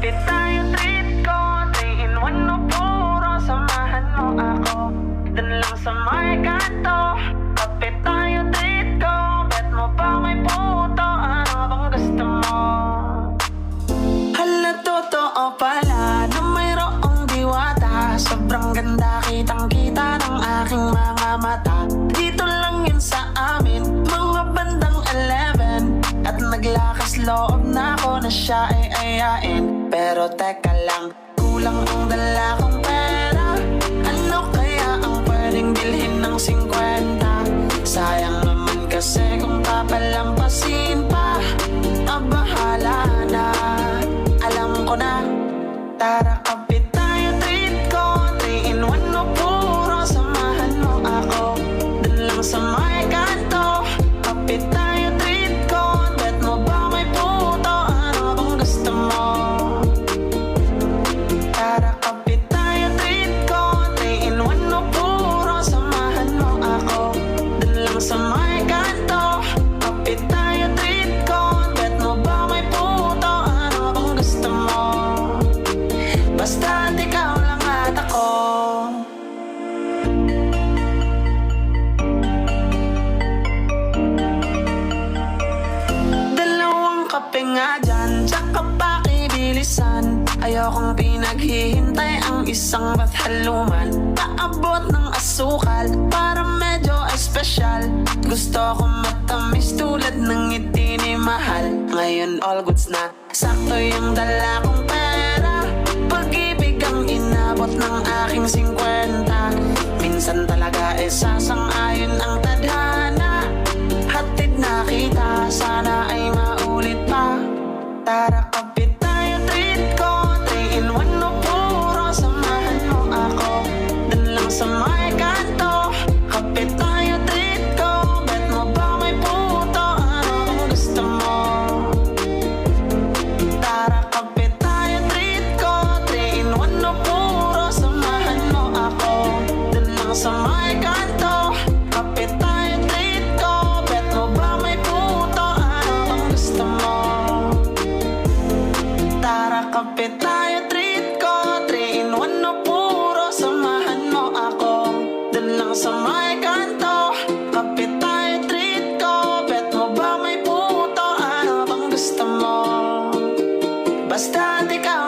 kapit tayo, treat ko 3 in 1 no puro, samahan mo ako dun lang sa may kanto. Kapit tayo, treat ko, bet mo ba may puto, ano bang gusto mo? Hala, totoo pala na mayroong diwata, sobrang ganda, kitang kita ng aking mga mata. Dito lang yun sa amin, mga bandang 11, at naglakas loob na ako na siya ay ayain. Pero teka lang, kulang ang dala kong pera, ano kaya ang pwedeng bilhin ng 50? Sayang naman kasi kung papalampasin pa, bahala na, alam ko na. Tara, kapit tayo, treat ko 3 in 1 no puro, samahan mo ako dun lang sa may kanto. Kapit tayo, treat ko, bet mo ba may puto, ano bang gusto mo? Tara, kapit tayo, treat ko 3 in 1 no puro, samahan mo ako dun lang sa may kanto. Kapit tayo, treat ko, bet mo ba may puto, ano bang gusto mo? Basta't ikaw lang at ako. Dalawang kape nga dyan, tsaka pakibilisan. Ayokong pinaghihintay ang isang ba't haluman. Paabot ng asukal para medyo espesyal. Gusto ko matamis tulad ng ngiti ni Mahal. Ngayon all goods na, sakto yung dala kong pera. Pag-ibig ang inabot ng aking 50. Minsan talaga sasang-ayon ang tadhana. Hatid na kita, sana ay maulit pa. Tara, kapit tayo, treat ko 3 in 1 no puro, samahan mo ako dun lang sa may kanto. Kapit tayo, treat ko, bet mo ba may puto, ano bang gusto mo? Tara, kapit tayo, treat ko 3 in 1 no puro, samahan mo ako dun lang sa may kanto. Kapit tayo, treat ko, bet mo ba may puto, ano bang gusto mo? Tara, kapit tayo, treat ko 3 in 1 no puro, samahan mo ako dun lang sa may kanto. Kapit tayo, treat ko, bet mo ba may puto, ano bang gusto mo? Basta't ikaw